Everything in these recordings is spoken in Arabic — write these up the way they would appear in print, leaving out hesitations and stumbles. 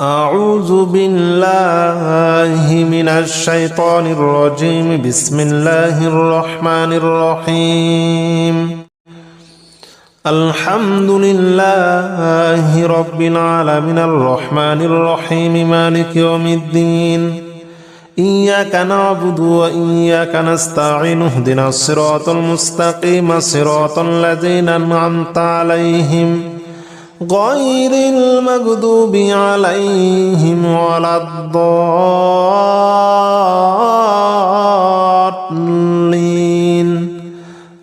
أعوذ بالله من الشيطان الرجيم. بسم الله الرحمن الرحيم. الحمد لله رب العالمين الرحمن الرحيم مالك يوم الدين. إياك نعبد وإياك نستعين. اهدنا الصراط المستقيم صراط الذين أنعمت عليهم غير المغضوب عليهم ولا الضالين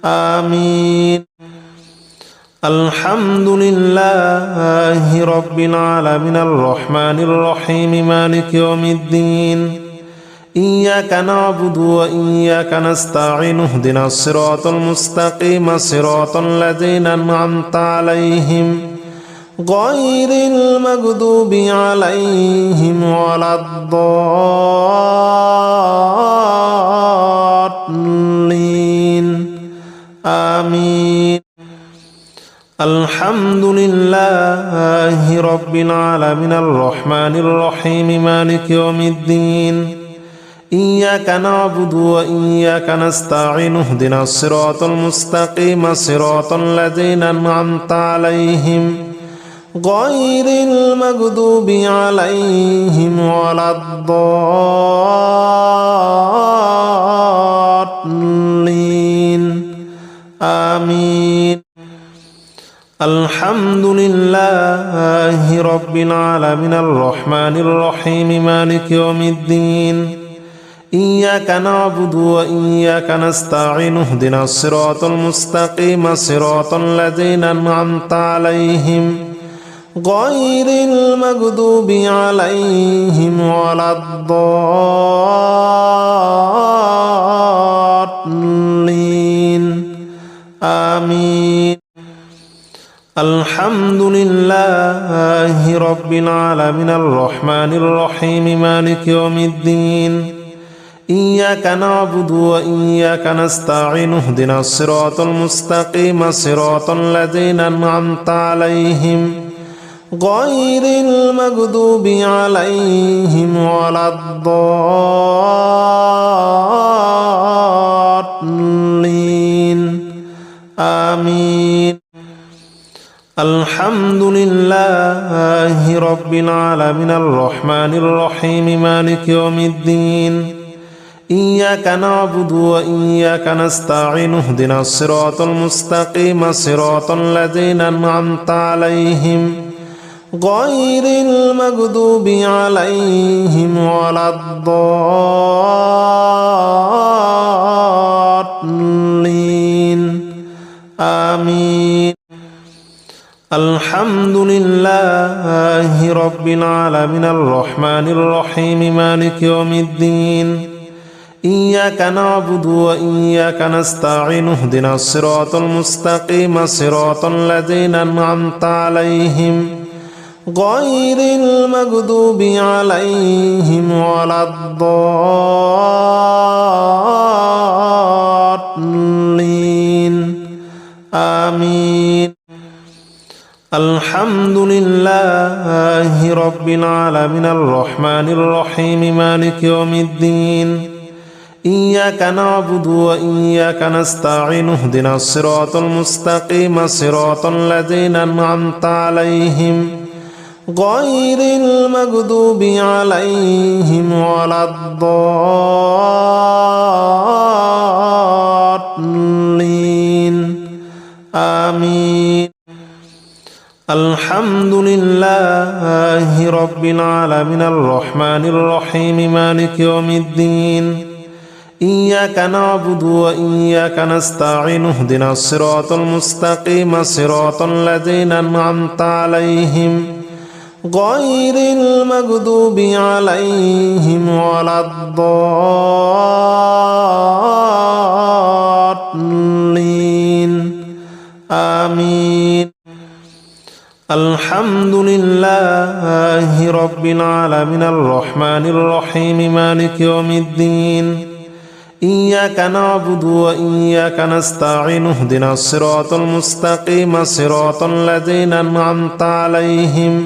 آمين. الحمد لله رب العالمين الرحمن الرحيم مالك يوم الدين. إياك نعبد وإياك نستعين. اهدنا الصراط المستقيم صراط الذين أنعمت عليهم غير المغضوب عليهم ولا الضالين آمين. الحمد لله رب العالمين الرحمن الرحيم مالك يوم الدين. إياك نعبد وإياك نستعين. اهدنا الصراط المستقيم صراط الذين أنعمت عليهم غير المغضوب عليهم ولا الضالين آمين. الحمد لله رب العالمين الرحمن الرحيم مالك يوم الدين. إياك نعبد وإياك نستعين. اهدنا الصراط المستقيم صراط الذين أنعمت عليهم غير المغضوب عليهم ولا الضالين آمين. الحمد لله رب العالمين الرحمن الرحيم مالك يوم الدين. إياك نعبد وإياك نستعين. اهدنا الصراط المستقيم صراط الذين أنعمت عليهم غير المغضوب عليهم ولا الضالين آمين. الحمد لله رب العالمين الرحمن الرحيم مالك يوم الدين. إياك نعبد وإياك نستعين. اهدنا الصراط المستقيم صراط الذين أنعمت عليهم غير المغضوب عليهم ولا الضالين آمين. الحمد لله رب العالمين الرحمن الرحيم مالك يوم الدين. إياك نعبد وإياك نستعين. اهدنا الصراط المستقيم صراط الذين أنعمت عليهم غير المغضوب عليهم ولا الضالين آمين. الحمد لله رب العالمين الرحمن الرحيم مالك يوم الدين. إياك نعبد وإياك نستعين. اهدنا الصراط المستقيم صراط الذين أنعمت عليهم غير المغضوب عليهم ولا الضالين آمين. الحمد لله رب العالمين الرحمن الرحيم مالك يوم الدين. إياك نعبد وإياك نستعين. اهدنا الصراط المستقيم صراط الذين أنعمت عليهم غير المغضوب عليهم ولا الضالين آمين. الحمد لله رب العالمين الرحمن الرحيم مالك يوم الدين. إياك نعبد وإياك نستعين. اهدنا الصراط المستقيم صراط الذين أنعمت عليهم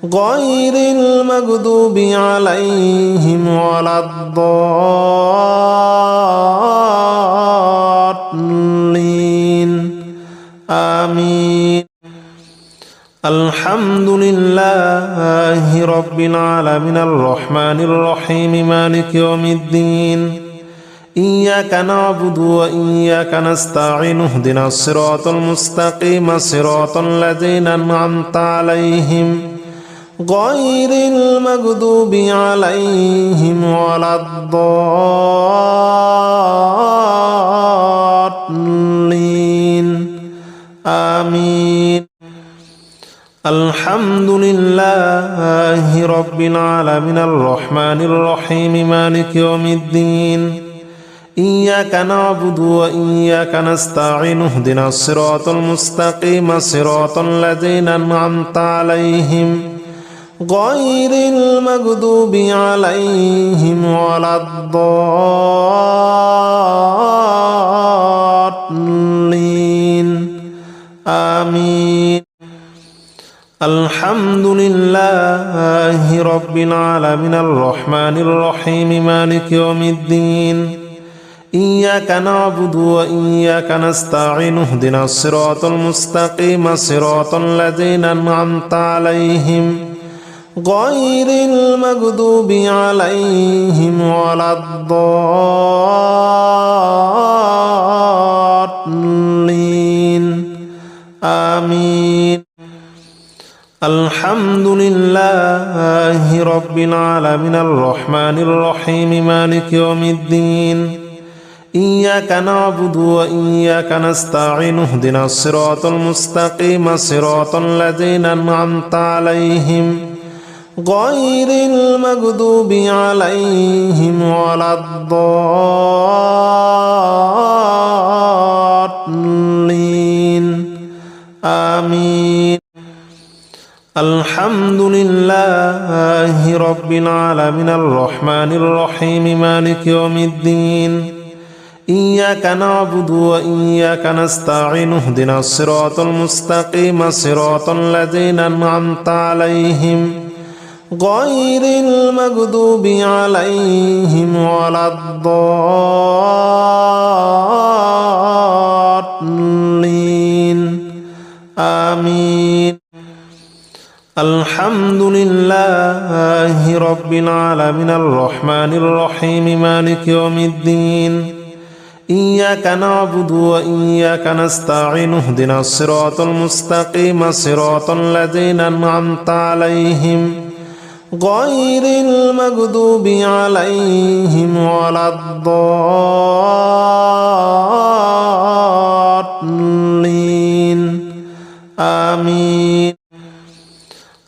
غير المغضوب عليهم ولا الضالين آمين الحمد لله رب العالمين الرحمن الرحيم مالك يوم الدين إياك نعبد وإياك نستعين اهدنا الصراط المستقيم صراط الذين أنعمت عليهم غير المغضوب عليهم ولا الضالين آمين الحمد لله رب العالمين الرحمن الرحيم مالك يوم الدين إياك نعبد وإياك نستعين اهدنا الصراط المستقيم صراط الذين أنعمت عليهم غير المغضوب عليهم ولا الضالين آمين الحمد لله رب العالمين الرحمن الرحيم مالك يوم الدين إياك نعبد وإياك نستعين اهدنا الصراط المستقيم صراط الذين أنعمت عليهم غير المغضوب عليهم ولا الضالين آمين الحمد لله رب العالمين الرحمن الرحيم مالك يوم الدين إياك نعبد وإياك نستعين اهدنا الصراط المستقيم صراط الذين أنعمت عليهم غير المغضوب عليهم ولا الضالين آمين الحمد لله رب العالمين الرحمن الرحيم مالك يوم الدين إياك نعبد وإياك نستعين اهدنا الصراط المستقيم صراط الذين أنعمت عليهم غير المغضوب عليهم ولا الضالين آمين الحمد لله رب العالمين الرحمن الرحيم مالك يوم الدين إياك نعبد وإياك نستعين اهدنا الصراط المستقيم صراط الذين أنعمت عليهم غير المغضوب عليهم ولا الضالين آمين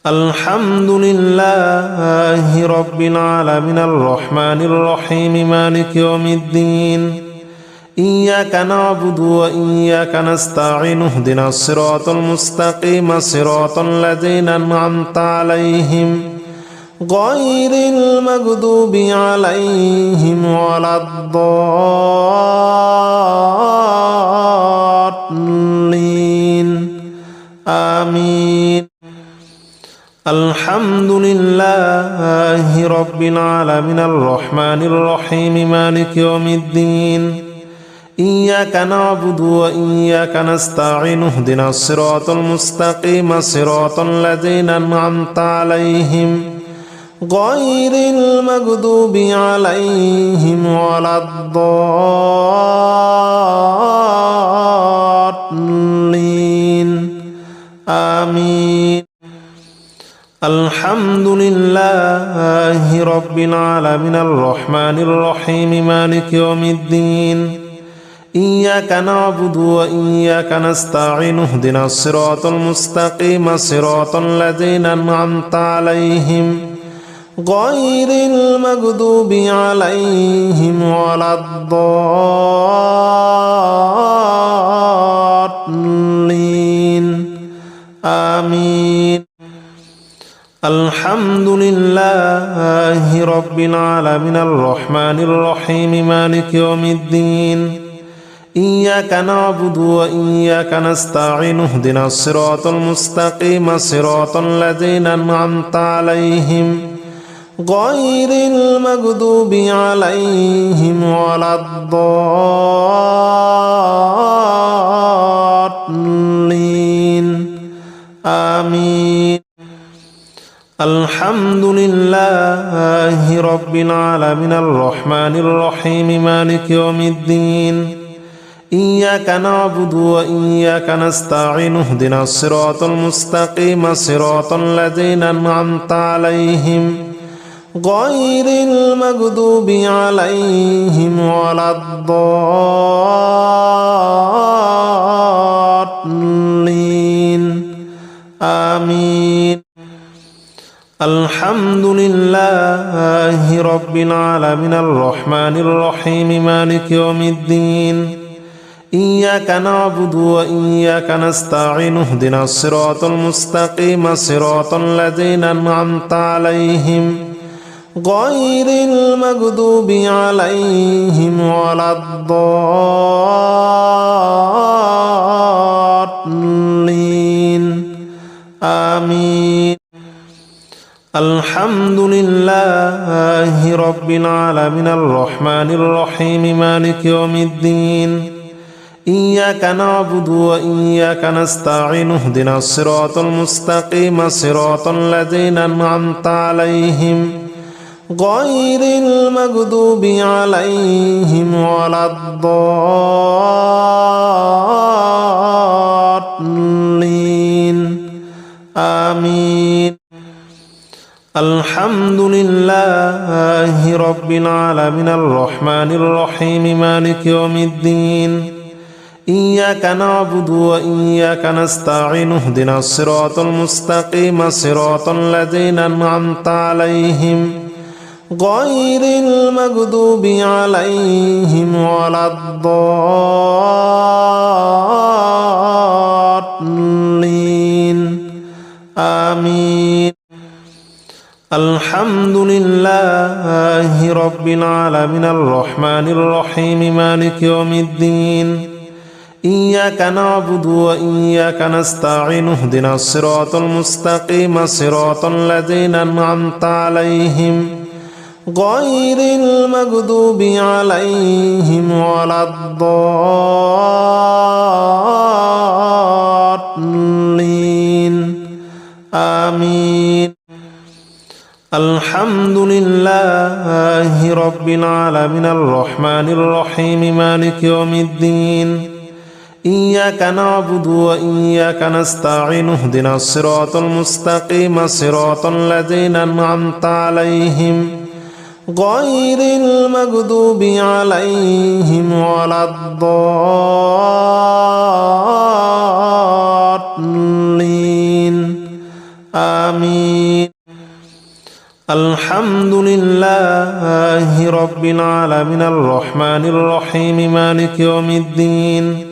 الحمد لله رب العالمين الرحمن الرحيم مالك يوم الدين إياك نعبد وإياك نستعين اهدنا الصراط المستقيم صراط الذين أنعمت عليهم غير المغضوب عليهم ولا الضالين آمين الحمد لله رب العالمين الرحمن الرحيم مالك يوم الدين إياك نعبد وإياك نستعين اهدنا الصراط المستقيم صراط الذين أنعمت عليهم غير المغضوب عليهم ولا الضالين آمين الحمد لله رب العالمين الرحمن الرحيم مالك يوم الدين إياك نعبد وإياك نستعين اهدنا الصراط المستقيم صراط الذين أنعمت عليهم غير المغضوب عليهم ولا الضالين آمين الحمد لله رب العالمين الرحمن الرحيم مالك يوم الدين إياك نعبد وإياك نستعين اهدنا الصراط المستقيم صراط الذين أنعمت عليهم غير المغضوب عليهم ولا الضالين آمين. الحمد لله رب العالمين الرحمن الرحيم مالك يوم الدين إياك نعبد وإياك نستعين اهدنا الصراط المستقيم صراط الذين أنعمت عليهم غير المغضوب عليهم ولا الضالين آمين. الحمد لله رب العالمين الرحمن الرحيم مالك يوم الدين إياك نعبد وإياك نستعين اهدنا الصراط المستقيم صراط الذين أنعمت عليهم غير المغضوب عليهم ولا الضالين آمين. الحمد لله رب العالمين الرحمن الرحيم مالك يوم الدين إياك نعبد وإياك نستعين اهدنا الصراط المستقيم صراط الذين أنعمت عليهم غير المغضوب عليهم ولا الضالين آمين. الحمد لله رب العالمين الرحمن الرحيم مالك يوم الدين إياك نعبد وإياك نستعين اهدنا الصراط المستقيم صراط الذين أنعمت عليهم غير المغضوب عليهم ولا الضالين آمين. الحمد لله رب العالمين الرحمن الرحيم مالك يوم الدين إياك نعبد وإياك نستعين اهدنا الصراط المستقيم صراط الذين أنعمت عليهم غير المغضوب عليهم ولا الضالين آمين. الحمد لله رب العالمين الرحمن الرحيم مالك يوم الدين إياك نعبد وإياك نستعين اهدنا الصراط المستقيم صراط الذين أنعمت عليهم غير المغضوب عليهم ولا الضالين آمين. الحمد لله رب العالمين الرحمن الرحيم مالك يوم الدين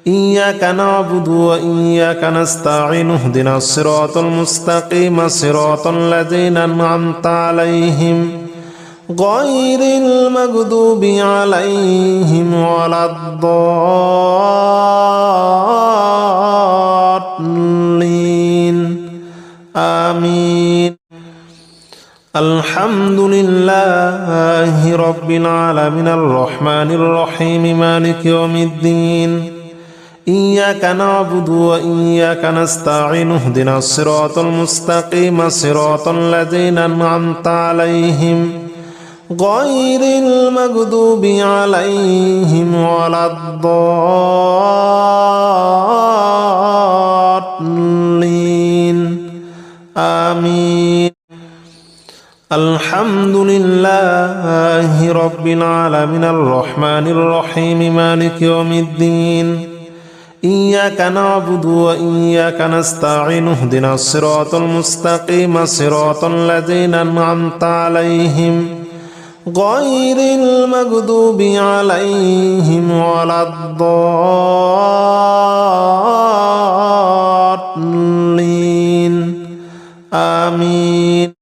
إياك نعبد وإياك نستعين اهدنا الصراط المستقيم صراط الذين أنعمت عليهم غير المغضوب عليهم ولا الضالين آمين. الحمد لله رب العالمين الرحمن الرحيم مالك يوم الدين إياك نعبد وإياك نستعين اهدنا الصراط المستقيم صراط الذين أنعمت عليهم غير المغضوب عليهم ولا الضالين آمين. الحمد لله رب العالمين الرحمن الرحيم مالك يوم الدين إياك نعبد وإياك نستعين اهدنا الصراط المستقيم صراط الذين أنعمت عليهم غير المغضوب عليهم ولا الضالين آمين.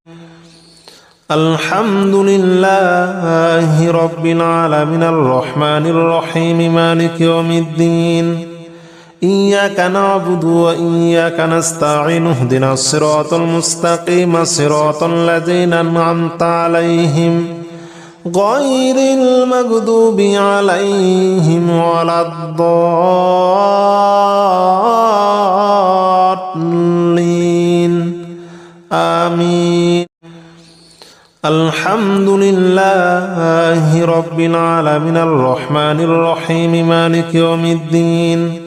الحمد لله رب العالمين الرحمن الرحيم مالك يوم الدين إياك نعبد وإياك نستعين اهدنا الصراط المستقيم صراط الذين أنعمت عليهم غير المغضوب عليهم ولا الضالين آمين. الحمد لله رب العالمين الرحمن الرحيم مالك يوم الدين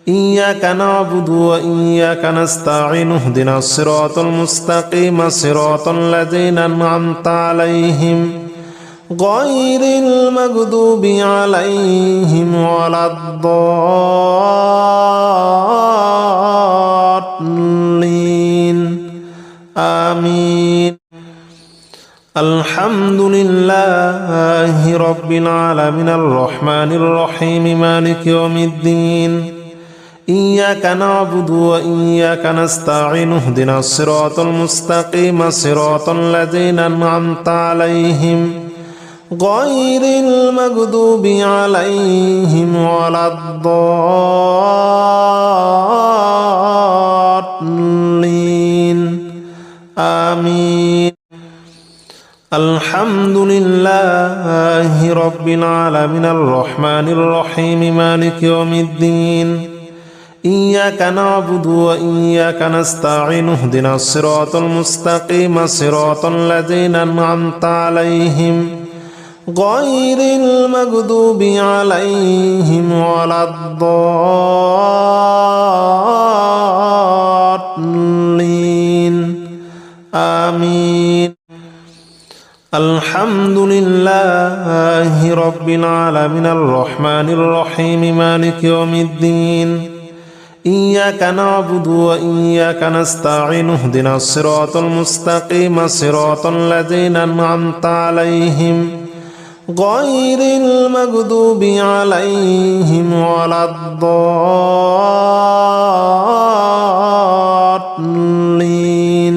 إياك نعبد وإياك نستعين اهدنا الصراط المستقيم صراط الذين أنعمت عليهم غير المغضوب عليهم ولا الضالين آمين. الحمد لله رب العالمين الرحمن الرحيم مالك يوم الدين إياك نعبد وإياك نستعين اهدنا الصراط المستقيم صراط الذين أنعمت عليهم غير المغضوب عليهم ولا الضالين آمين. الحمد لله رب العالمين الرحمن الرحيم مالك يوم الدين إياك نعبد وإياك نستعين اهدنا الصراط المستقيم صراط الذين أنعمت عليهم غير المغضوب عليهم ولا الضالين آمين. الحمد لله رب العالمين الرحمن الرحيم مالك يوم الدين إياك نعبد وإياك نستعين اهدنا الصراط المستقيم صراط الذين أنعمت عليهم غير المغضوب عليهم ولا الضالين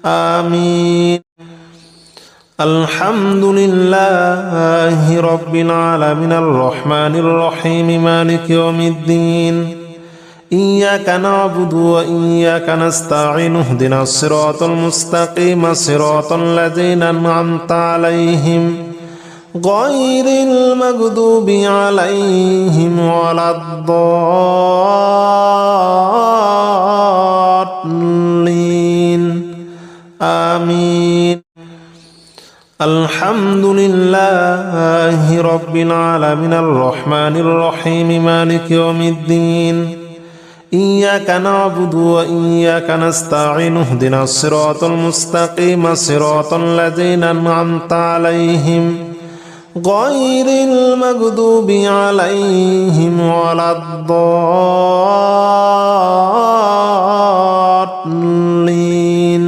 آمين. الحمد لله رب العالمين الرحمن الرحيم مالك يوم الدين إياك نعبد وإياك نستعين اهدنا الصراط المستقيم صراط الذين أنعمت عليهم غير المغضوب عليهم ولا الضالين آمين. الحمد لله رب العالمين الرحمن الرحيم مالك يوم الدين إياك نعبد وإياك نستعين اهدنا الصراط المستقيم صراط الذين أنعمت عليهم غير المغضوب عليهم ولا الضالين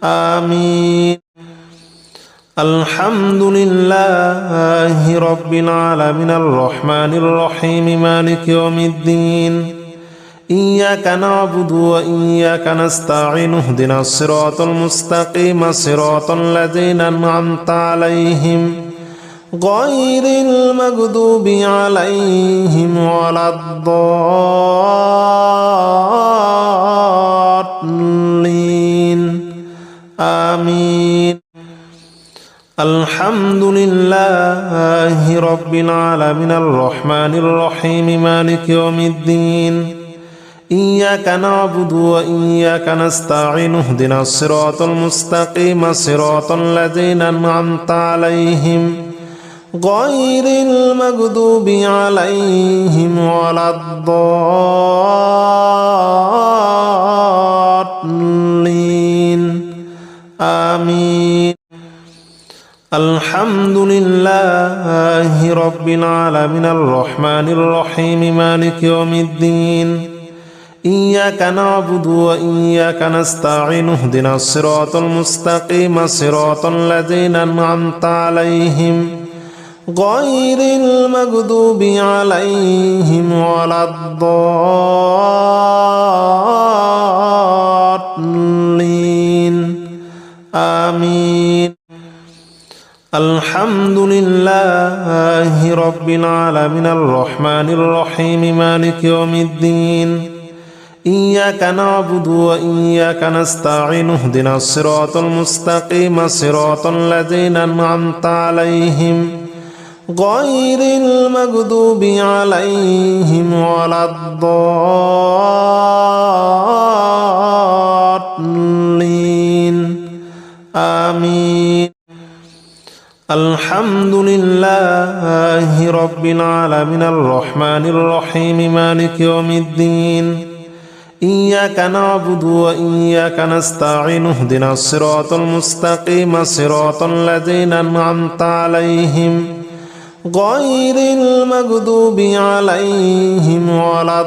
آمين. الحمد لله رب العالمين الرحمن الرحيم مالك يوم الدين إياك نعبد وإياك نستعين اهدنا الصراط المستقيم صراط الذين أنعمت عليهم غير المغضوب عليهم ولا الضالين آمين. الحمد لله رب العالمين الرحمن الرحيم مالك يوم الدين إياك نعبد وإياك نستعين اهدنا الصراط المستقيم صراط الذين أنعمت عليهم غير المغضوب عليهم ولا الضالين آمين. الحمد لله رب العالمين الرحمن الرحيم مالك يوم الدين إياك نعبد وإياك نستعين اهدنا الصراط المستقيم صراط الذين أنعمت عليهم غير المغضوب عليهم ولا الضالين آمين. الحمد لله رب العالمين الرحمن الرحيم مالك يوم الدين إياك نعبد وإياك نستعين اهدنا الصراط المستقيم صراط الذين أنعمت عليهم غير المغضوب عليهم ولا الضالين آمين. الحمد لله رب العالمين الرحمن الرحيم مالك يوم الدين إياك نعبد وإياك نستعين اهدنا الصراط المستقيم صراط الذين أنعمت عليهم غير المغضوب عليهم ولا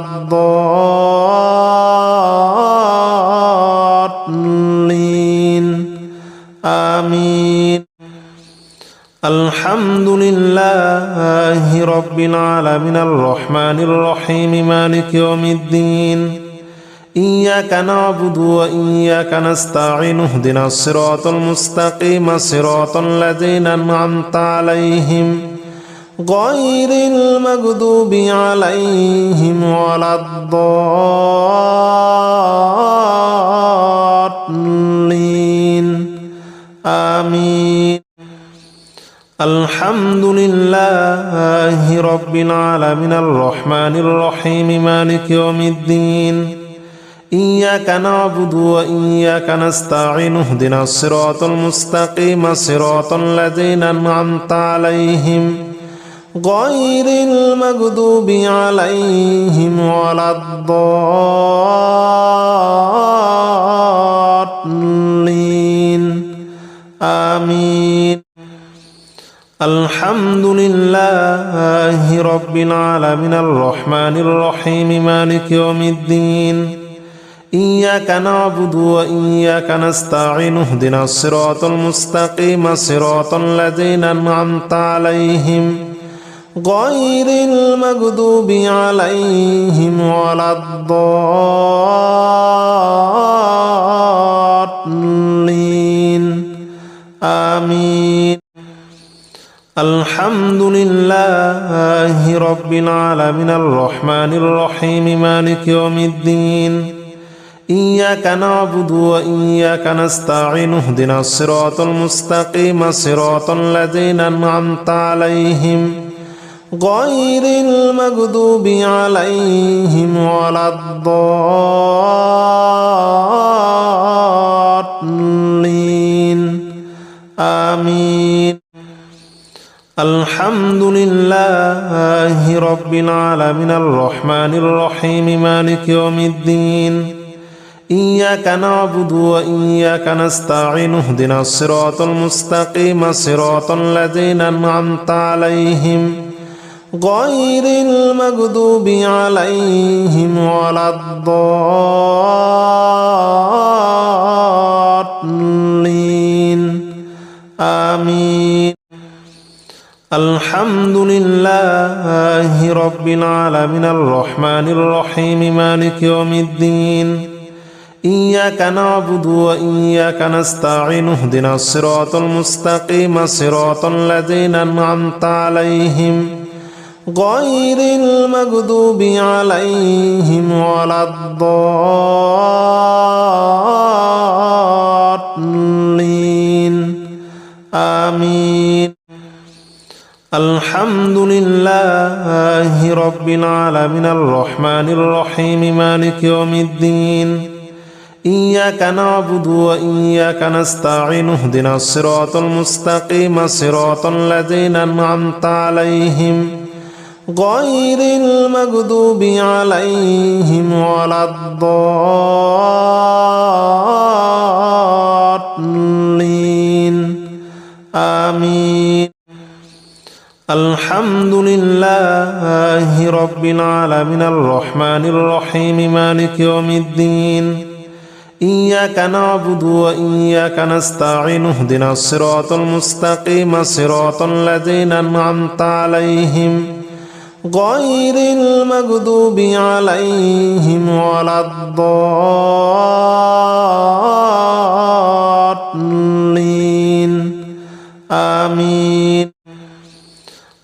الضالين آمين. الحمد لله رب العالمين الرحمن الرحيم مالك يوم الدين إياك نعبد وإياك نستعين اهدنا الصراط المستقيم صراط الذين أنعمت عليهم غير المغضوب عليهم ولا الضالين آمين. الحمد لله رب العالمين الرحمن الرحيم مالك يوم الدين إياك نعبد وإياك نستعين اهدنا الصراط المستقيم صراط الذين أنعمت عليهم غير المغضوب عليهم ولا الضالين آمين. الحمد لله رب العالمين الرحمن الرحيم مالك يوم الدين إياك نعبد وإياك نستعين اهدنا الصراط المستقيم صراط الذين أنعمت عليهم غير المغضوب عليهم ولا الضالين آمين. الحمد لله رب العالمين الرحمن الرحيم مالك يوم الدين إياك نعبد وإياك نستعين اهدنا الصراط المستقيم صراط الذين أنعمت عليهم غير المغضوب عليهم ولا الضالين آمين. الحمد لله رب العالمين الرحمن الرحيم مالك يوم الدين إياك نعبد وإياك نستعين اهدنا الصراط المستقيم صراط الذين أنعمت عليهم غير المغضوب عليهم ولا الضالين آمين. الحمد لله رب العالمين الرحمن الرحيم مالك يوم الدين إياك نعبد وإياك نستعين اهدنا الصراط المستقيم صراط الذين أنعمت عليهم غير المغضوب عليهم ولا الضالين آمين. الحمد لله رب العالمين الرحمن الرحيم مالك يوم الدين إياك نعبد وإياك نستعين اهدنا الصراط المستقيم صراط الذين أنعمت عليهم غير المغضوب عليهم ولا الضالين آمين. الحمد لله رب العالمين الرحمن الرحيم مالك يوم الدين إياك نعبد وإياك نستعين اهدنا الصراط المستقيم صراط الذين أنعمت عليهم غير المغضوب عليهم ولا الضالين الضالين آمين.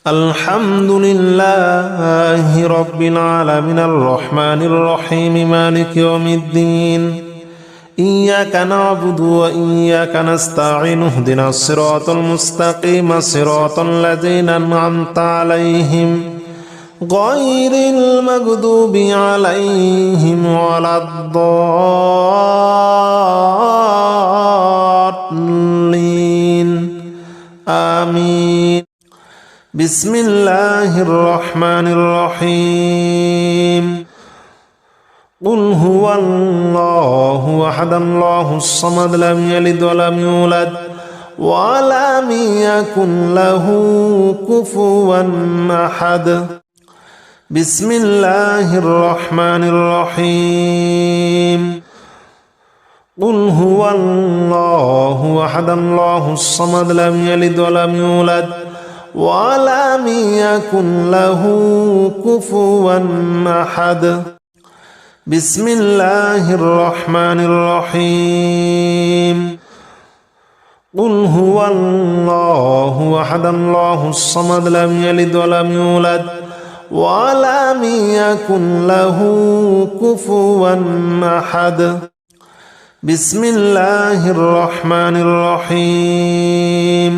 الحمد لله رب العالمين الرحمن الرحيم مالك يوم الدين إياك نعبد وإياك نستعين اهدنا الصراط المستقيم صراط الذين أنعمت عليهم غير المغضوب عليهم ولا الضالين آمين. بسم الله الرحمن الرحيم. قل هو الله أحد الله الصمد لم يلد ولم يولد ولم يكن له كفوا أحد. بسم الله الرحمن الرحيم. قل هو الله أحد الله الصمد لم يلد ولم يولد ولم يكن له كفوا أحد. بسم الله الرحمن الرحيم. قل هو الله أحد الله الصمد لم يلد ولم يولد ولم يكن له كفوا أحد. بسم الله الرحمن الرحيم.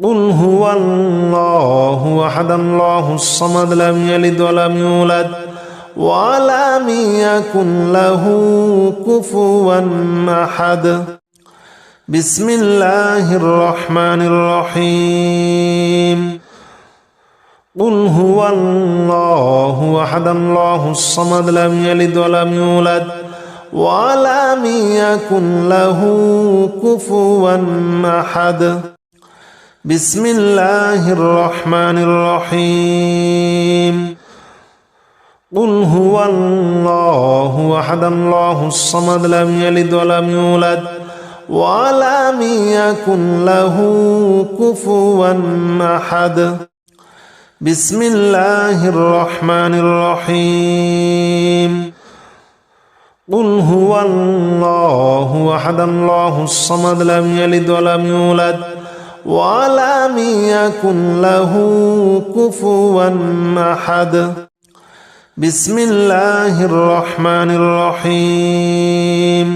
قل هو الله أحد الله الصمد لم يلد ولم يولد ولم يكن له كفوا أحد. بسم الله الرحمن الرحيم. قل هو الله أحد الله الصمد لم يلد ولم يولد ولم يكن له كفوا أحد. بسم الله الرحمن الرحيم. قل هو الله أحد الله الصمد لم يلد ولم يولد ولم يكن له كفوا أحد. بسم الله الرحمن الرحيم. قل هو الله أحد الله الصمد لم يلد ولم يولد ولم يكن له كفوا أحد. بسم الله الرحمن الرحيم.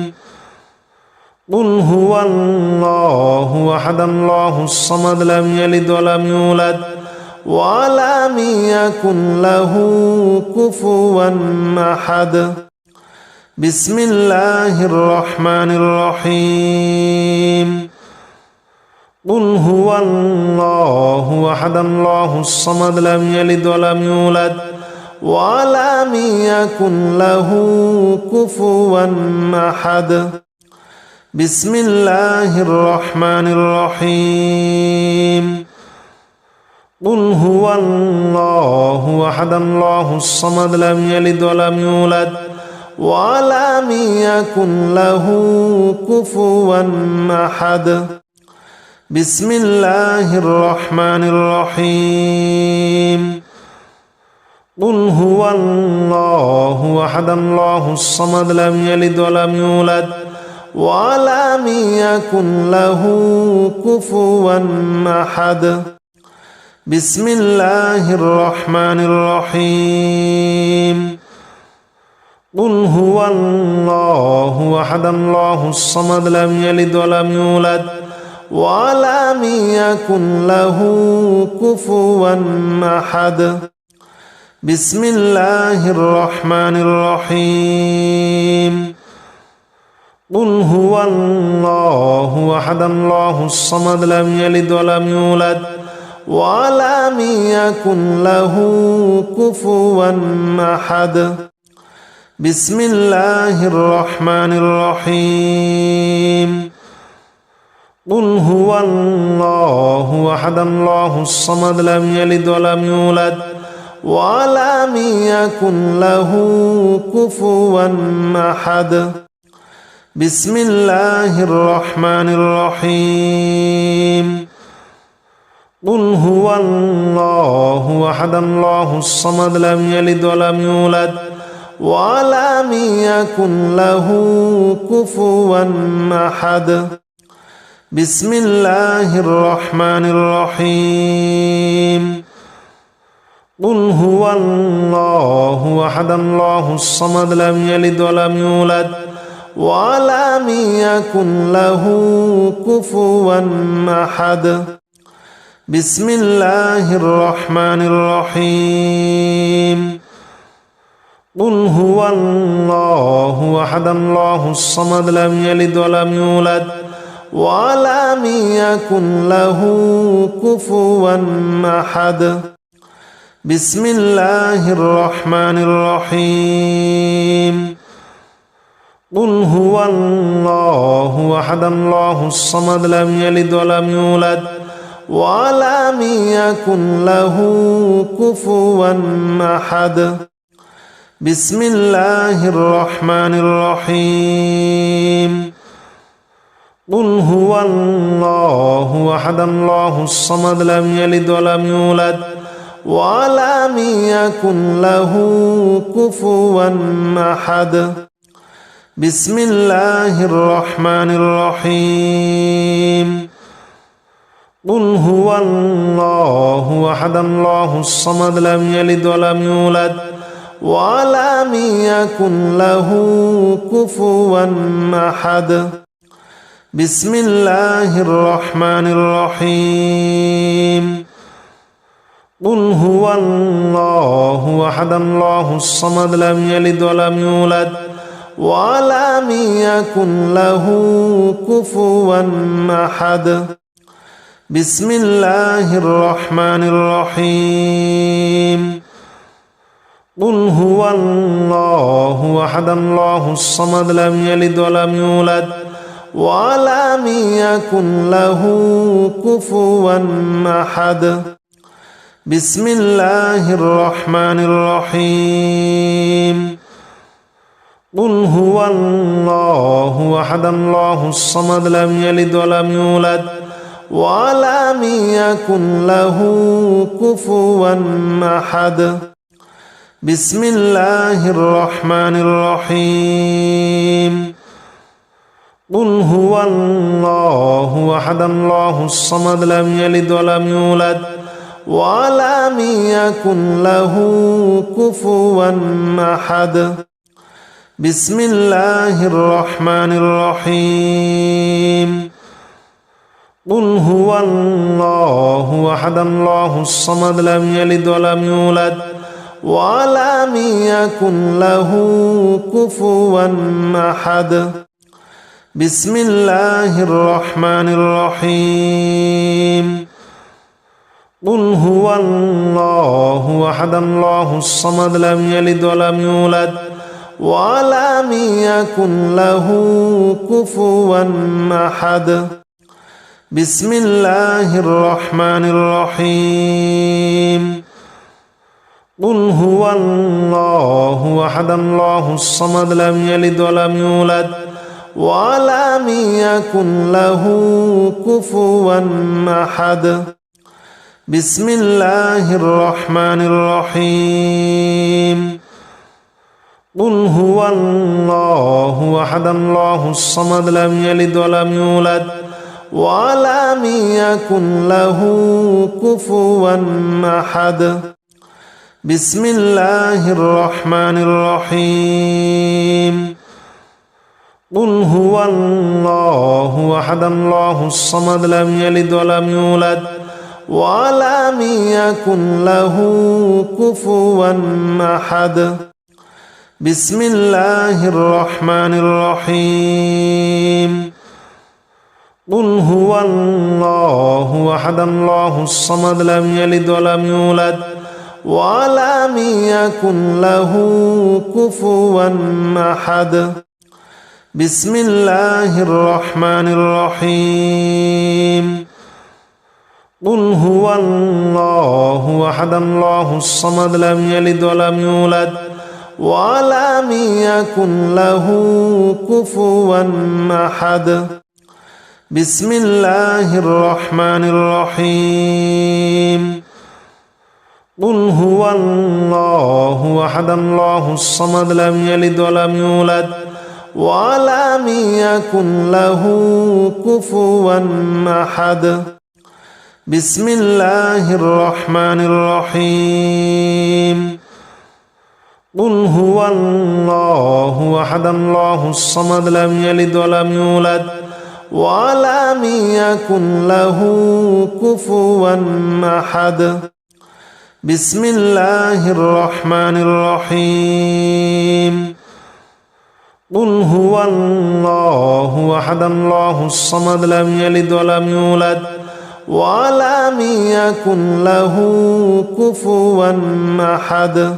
قل هو الله أحد الله الصمد لم يلد ولم يولد ولم يكن له كفوا أحد. بسم الله الرحمن الرحيم. قل هو الله أحد الله الصمد لم يلد ولم يولد ولم يكن له كفوا أحد. بسم الله الرحمن الرحيم. قل هو الله أحد الله الصمد لم يلد ولم يولد ولم يكن له كفوا أحد. بسم الله الرحمن الرحيم. قل هو الله أحد الله الصمد لم يلد ولم يولد ولم يكن له كفوا أحد. بسم الله الرحمن الرحيم. قل هو الله أحد الله الصمد لم يلد ولم يولد ولم يكن له كفوا أحد. بسم الله الرحمن الرحيم. قل هو الله أحد الله الصمد لم يلد ولم يولد ولم يكن له كفوا أحد. بسم الله الرحمن الرحيم. قل هو الله أحد الله الصمد لم يلد ولم يولد ولم يكن له كفوا أحد. بسم الله الرحمن الرحيم. قل هو الله أحد الله الصمد لم يلد ولم يولد ولم يكن له كفوا أحد بسم الله الرحمن الرحيم قل هو الله أحد الله الصمد لم يلد ولم يولد ولم يكن له كفوا أحد بسم الله الرحمن الرحيم قل هو الله أحد الله الصمد لم يلد ولم يولد ولم يكن له كفوا أحد بسم الله الرحمن الرحيم قل هو الله أحد الله الصمد لم يلد ولم يولد ولم يكن له كفوا أحد بسم الله الرحمن الرحيم قل هو الله أحد الله الصمد لم يلد ولم يولد ولم يكن له كفوا أحد بسم الله الرحمن الرحيم قل هو الله أحد الله الصمد لم يلد ولم يولد ولم يكن له كفوا أحد بسم الله الرحمن الرحيم قل هو الله أحد الله الصمد لم يلد ولم يولد ولم يكن له كفوا أحد بسم الله الرحمن الرحيم قل هو الله أحد الله الصمد لم يلد ولم يولد ولم يكن له كفوا أحد بسم الله الرحمن الرحيم قل هو الله أحد الله الصمد لم يلد ولم يولد ولم يكن له كفوا أحد بسم الله الرحمن الرحيم قل هو الله أحد الله الصمد لم يلد ولم يولد ولم يكن له كفوا أحد بسم الله الرحمن الرحيم قل هو الله أحد الله الصمد لم يلد ولم يولد ولم يكن له كفوا أحد بسم الله الرحمن الرحيم قل هو الله أحد الله الصمد لم يلد ولم يولد ولم يكن له كفوا أحد بسم الله الرحمن الرحيم قل هو الله أحد الله الصمد لم يلد ولم يولد ولم يكن له كفوا أحد بسم الله الرحمن الرحيم قل هو الله أحد الله الصمد لم يلد ولم يولد ولم يكن له كفوا أحد بسم الله الرحمن الرحيم قل هو الله أحد الله الصمد لم يلد ولم يولد ولم يكن له كفوا أحد بسم الله الرحمن الرحيم قل هو الله أحد الله الصمد لم يلد ولم يولد ولم يكن له كفوا أحد بسم الله الرحمن الرحيم قل هو الله أحد الله الصمد لم يلد ولم يولد ولم يكن له كفوا أحد بسم الله الرحمن الرحيم قل هو الله أحد الله الصمد لم يلد ولم يولد ولم يكن له كفوا أحد بسم الله الرحمن الرحيم قل هو الله أحد الله الصمد لم يلد ولم يولد ولم يكن له كفوا أحد بسم الله الرحمن الرحيم قل هو الله أحد الله الصمد لم يلد ولم يولد ولم يكن له كفوا أحد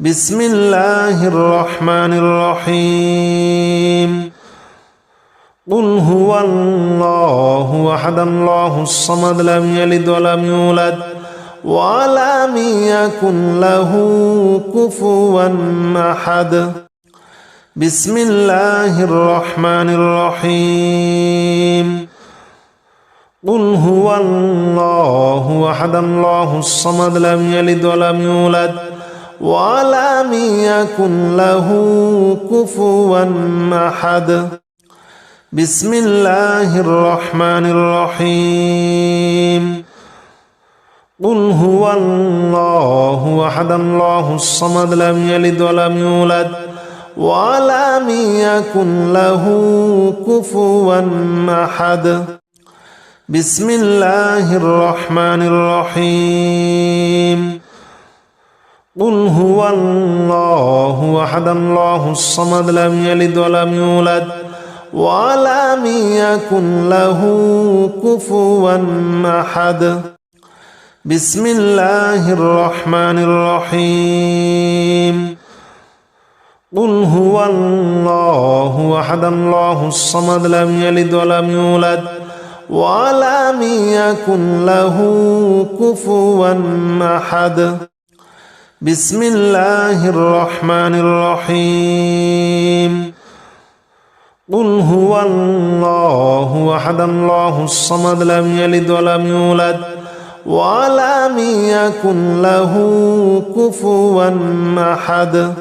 بسم الله الرحمن الرحيم قل هو الله أحد الله الصمد لم يلد ولم يولد ولم يكن له كفوا أحد بسم الله الرحمن الرحيم قل هو الله أحد الله الصمد لم يلد ولم يولد ولم يكن له كفوا أحد بسم الله الرحمن الرحيم قل هو الله أحد الله الصمد لم يلد ولم يولد ولم يكن له كفوا أحد بسم الله الرحمن الرحيم قل هو الله أحد الله الصمد لم يلد ولم يولد ولم يكن له كفوا أحد بسم الله الرحمن الرحيم قل هو الله أحد الله الصمد لم يلد ولم يولد ولم يكن له كفوا أحد بسم الله الرحمن الرحيم قل هو الله أحد الله الصمد لم يلد ولم يولد ولم يكن له كفوا أحد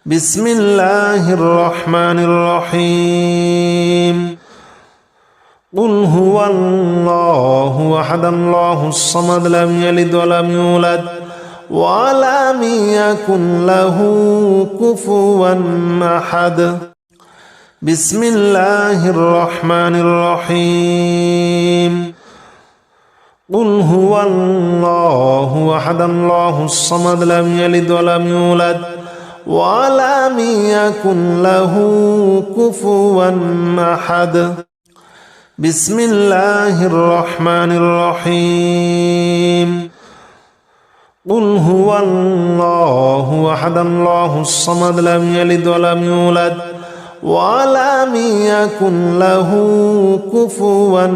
بسم الله الرحمن الرحيم قل هو الله أحد الله الصمد لم يلد ولم يولد ولم يكن له كفوا أحد بسم الله الرحمن الرحيم قل هو الله أحد الله الصمد لم يلد ولم يولد ولم يكن له كفوا أحد بسم الله الرحمن الرحيم قل هو الله أحد الله الصمد لم يلد ولم يولد ولم يكن له كفوا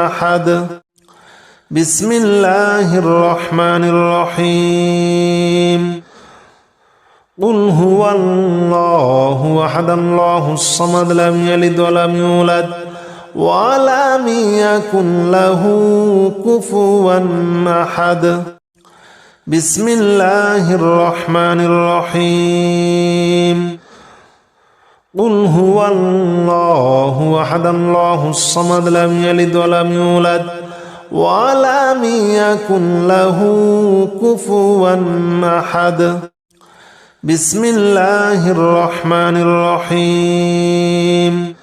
أحد بسم الله الرحمن الرحيم قل هو الله أحد الله الصمد لم يلد ولم يولد ولم يكن له كفوا أحد بسم الله الرحمن الرحيم قل هو الله أحد الله الصمد لم يلد ولم يولد ولم يكن له كفوا أحد بسم الله الرحمن الرحيم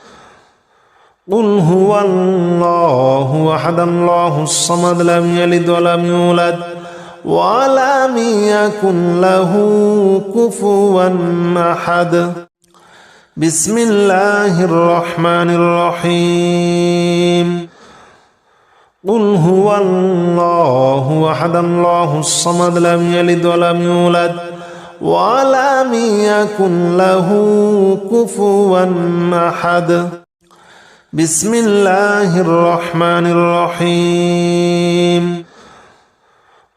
قل هو الله أحد الله الصمد لم يلد ولم يولد ولم يكن له كفوا أحد بسم الله الرحمن الرحيم قل هو الله أحد الله الصمد لم يلد ولم يولد ولم يكن له كفوا أحد بسم الله الرحمن الرحيم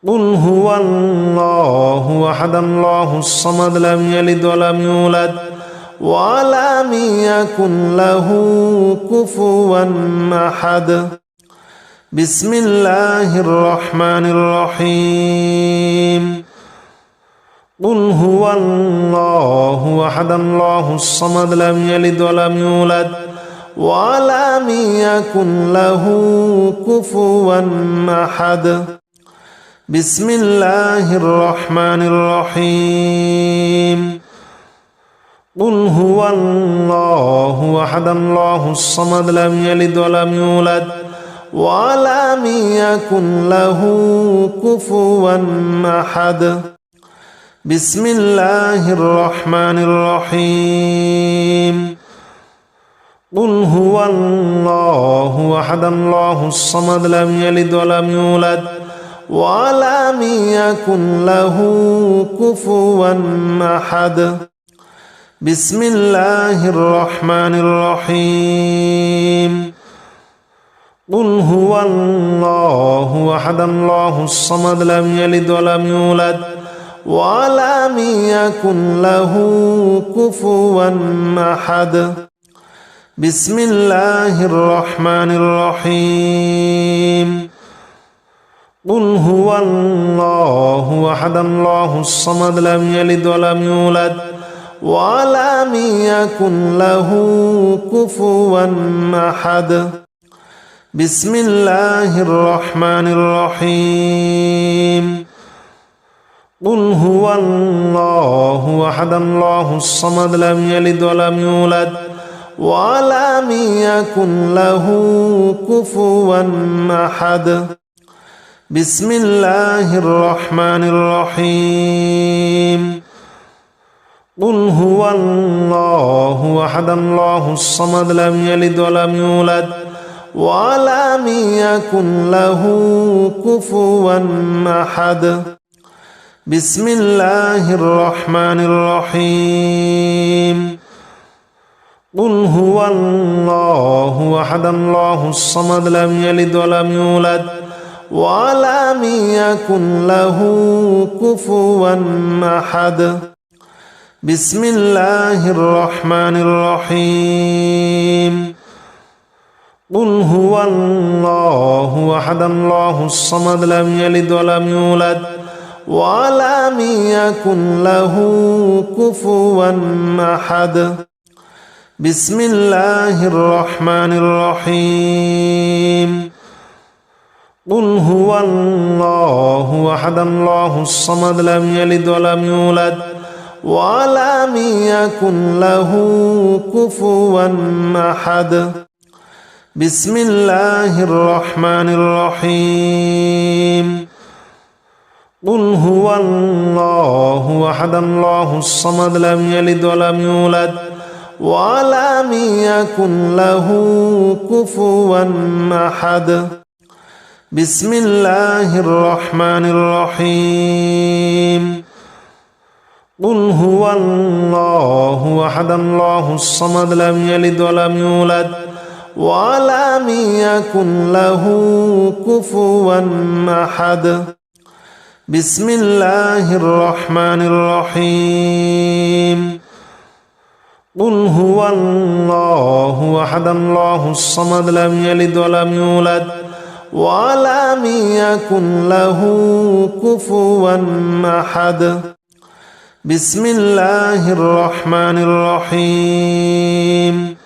قل هو الله أحد الله الصمد لم يلد ولم يولد ولم يكن له كفوا أحد بسم الله الرحمن الرحيم قل هو الله أحد الله الصمد لم يلد ولم يولد ولم يكن له كفوا أحد بسم الله الرحمن الرحيم قل هو الله أحد الله الصمد لم يلد ولم يولد ولم يكن له كفوا أحد بسم الله الرحمن الرحيم قل هو الله أحد الله الصمد لم يلد ولم يولد ولم يكن له كفوا أحد بسم الله الرحمن الرحيم قل هو الله أحد الله الصمد لم يلد ولم يولد ولم يكن له كفوا أحد بسم الله الرحمن الرحيم قل هو الله أحد الله الصمد لم يلد ولم يولد ولم يكن له كفوا أحد بسم الله الرحمن الرحيم قل هو الله أحد الله الصمد لم يلد ولم يولد ولم يكن له كفوا أحد بسم الله الرحمن الرحيم قل هو الله أحد الله الصمد لم يلد ولم يولد ولم يكن له كفوا أحد بسم الله الرحمن الرحيم قل هو الله أحد الله الصمد لم يلد ولم يولد ولم يكن له كفوا أحد بسم الله الرحمن الرحيم قل هو الله أحد الله الصمد لم يلد ولم يولد ولم يكن له كفوا أحد بسم الله الرحمن الرحيم قل هو الله أحد الله الصمد لم يلد ولم يولد ولم يكن له كفوا أحد بسم الله الرحمن الرحيم قل هو الله أحد الله الصمد لم يلد ولم يولد ولم يكن له كفوا أحد بسم الله الرحمن الرحيم قل هو الله أحد الله الصمد لم يلد ولم يولد ولم يكن له كفوا أحد بسم الله الرحمن الرحيم قل هو الله أحد الله الصمد لم يلد ولم يولد ولم يكن له كفوا أحد بسم الله الرحمن الرحيم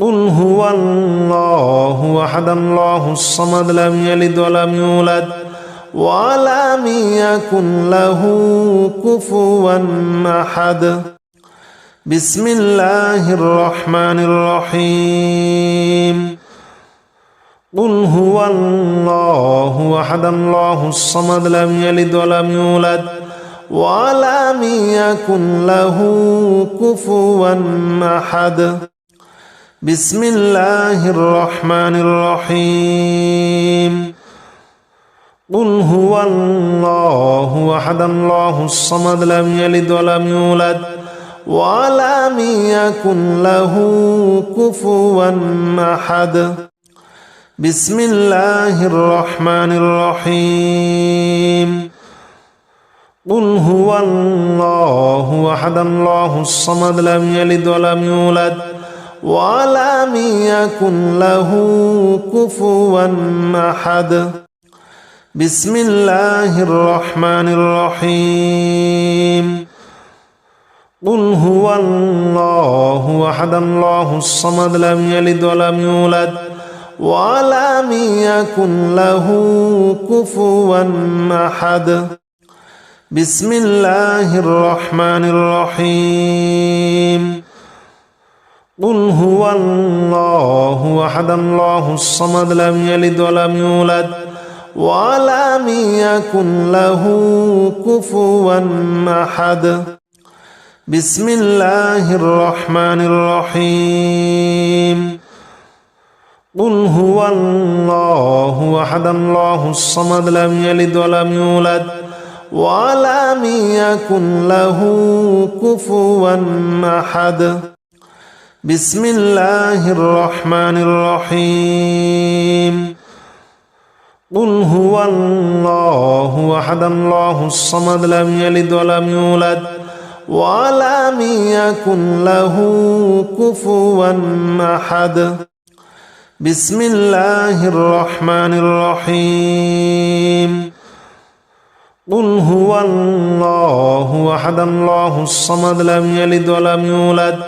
قل هو الله أحد الله الصمد لم يلد ولم يولد ولم يكن له كفوا أحد بسم الله الرحمن الرحيم قل هو الله أحد الله الصمد لم يلد ولم يولد ولم يكن له كفوا أحد بسم الله الرحمن الرحيم قل هو الله أحد الله الصمد لم يلد ولم يولد ولم يكن له كفوا أحد بسم الله الرحمن الرحيم قل هو الله أحد الله الصمد لم يلد ولم يولد ولم يكن له كفوا أحد. بسم الله الرحمن الرحيم. قل هو الله أحد الله الصمد لم يلد ولم يولد ولم يكن له كفوا أحد. بسم الله الرحمن الرحيم. قل هو الله أحد الله الصمد لم يلد ولم يولد ولم يكن له كفوا أحد. بسم الله الرحمن الرحيم. قل هو الله أحد الله الصمد لم يلد ولم يولد ولم يكن له كفوا أحد. بسم الله الرحمن الرحيم. قل هو الله أحد الله الصمد لم يلد ولم يولد ولم يكن له كفوا أحد. بسم الله الرحمن الرحيم. قل هو الله أحد الله الصمد لم يلد ولم يولد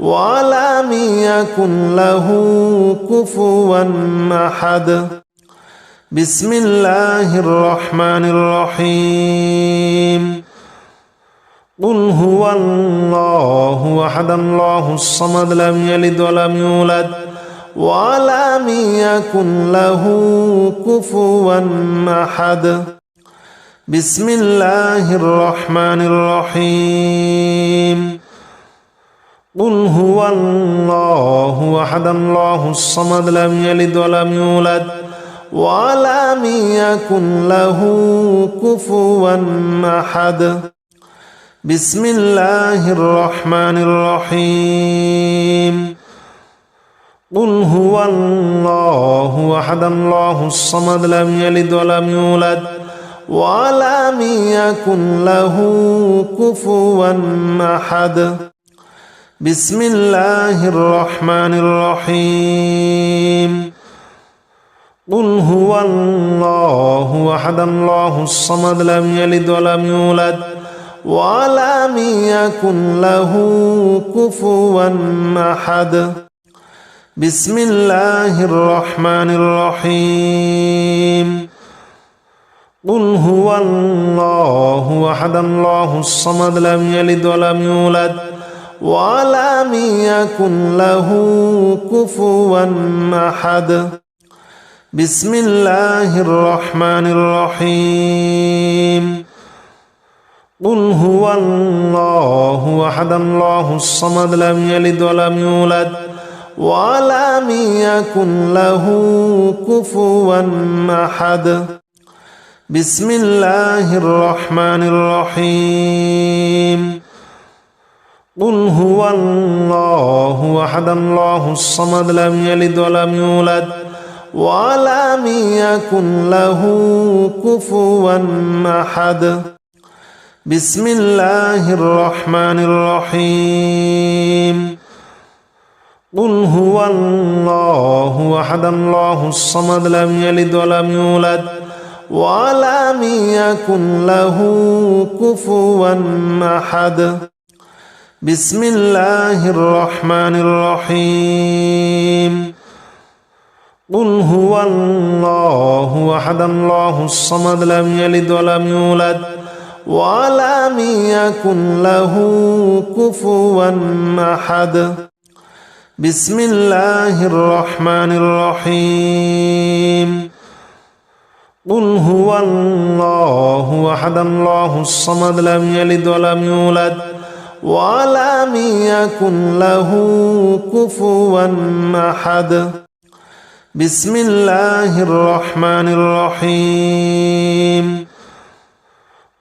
ولم يكن له كفوا أحد. بسم الله الرحمن الرحيم. قل هو الله أحد الله الصمد لم يلد ولم يولد ولم يكن له كفوا أحد. بسم الله الرحمن الرحيم. قل هو الله أحد الله الصمد لم يلد ولم يولد ولم يكن له كفوا أحد. بسم الله الرحمن الرحيم. قل هو الله أحد الله الصمد لم يلد ولم يولد ولم يكن له كفوا أحد. بسم الله الرحمن الرحيم. قل هو الله أحد الله الصمد لم يلد ولم يولد ولم يكن له كفوا أحد. بسم الله الرحمن الرحيم. قل هو الله أحد الله الصمد لم يلد ولم يولد ولم يكن له كفوا أحد. بسم الله الرحمن الرحيم. قل هو الله أحد الله الصمد لم يلد ولم يولد ولم يكن له كفوا أحد. بسم الله الرحمن الرحيم. قل هو الله أحد الله الصمد لم يلد ولم يولد ولم يكن له كفوا أحد. بسم الله الرحمن الرحيم. قل هو الله أحد الله الصمد لم يلد ولم يولد ولم يكن له كفوا أحد. بسم الله الرحمن الرحيم. قل هو الله أحد الله الصمد لم يلد ولم يولد ولم يكن له كفوا أحد. بسم الله الرحمن الرحيم. قل هو الله أحد الله الصمد لم يلد ولم يولد ولم يكن له كفوا أحد. بسم الله الرحمن الرحيم.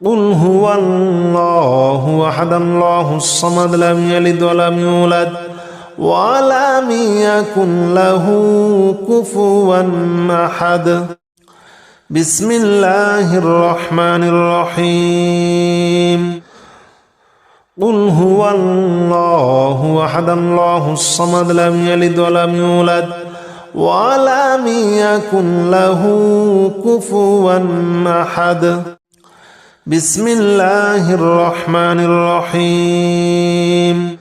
قل هو الله أحد الله الصمد لم يلد ولم يولد ولم يكن له كفوا أحد. بسم الله الرحمن الرحيم. قل هو الله أحد الله الصمد لم يلد ولم يولد ولم يكن له كفوا أحد بسم الله الرحمن الرحيم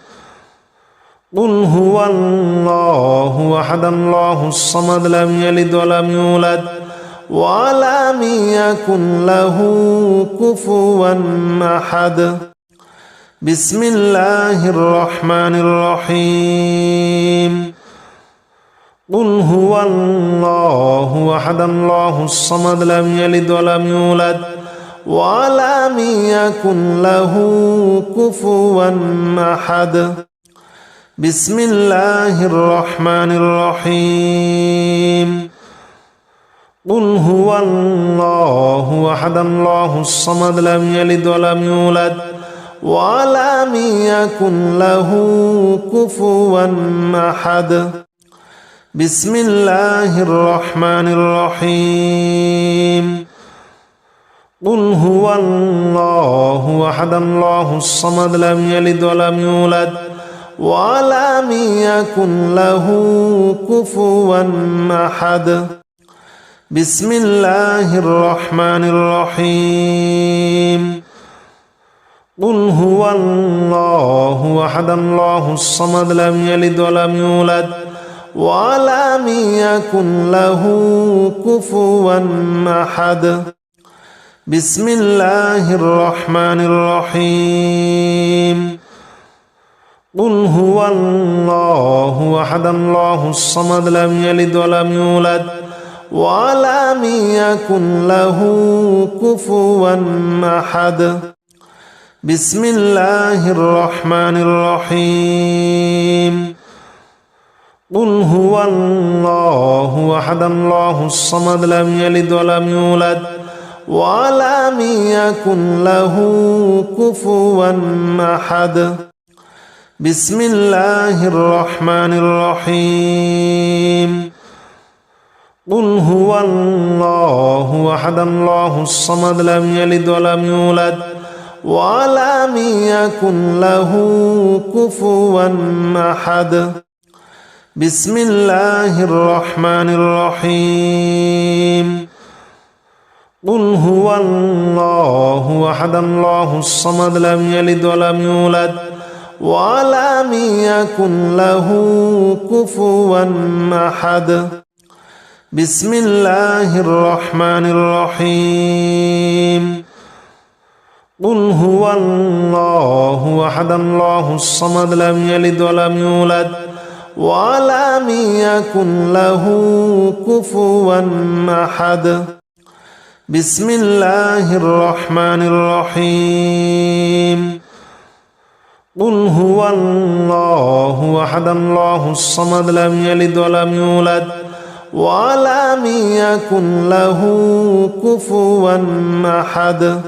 قل هو الله أحد الله الصمد لم يلد ولم يولد ولم يكن له كفوا أحد بسم الله الرحمن الرحيم قل هو الله أحد الله الصمد لم يلد ولم يولد ولم يكن له كفوا أحد بسم الله الرحمن الرحيم قل هو الله أحد الله الصمد لم يلد ولم يولد ولم يكن له كفوا أحد بسم الله الرحمن الرحيم قل هو الله أحد الله الصمد لم يلد ولم يولد ولم يكن له كفوا أحد بسم الله الرحمن الرحيم قل هو الله أحد الله الصمد لم يلد ولم يولد ولم يكن له كفوا أحد بسم الله الرحمن الرحيم قل هو الله أحد الله الصمد لم يلد ولم يولد ولم يكن له كفوا أحد بسم الله الرحمن الرحيم قل هو الله أحد الله الصمد لم يلد ولم يولد ولم يكن له كفوا أحد بسم الله الرحمن الرحيم قل هو الله أحد الله الصمد لم يلد ولم يولد ولم يكن له كفوا أحد بسم الله الرحمن الرحيم قل هو الله أحد الله الصمد لم يلد ولم يولد ولم يكن له كفوا أحد بسم الله الرحمن الرحيم قل هو الله أحد الله الصمد لم يلد ولم يولد ولم يكن له كفوا أحد بسم الله الرحمن الرحيم قل هو الله أحد الله الصمد لم يلد ولم يولد ولم يكن له كفوا أحد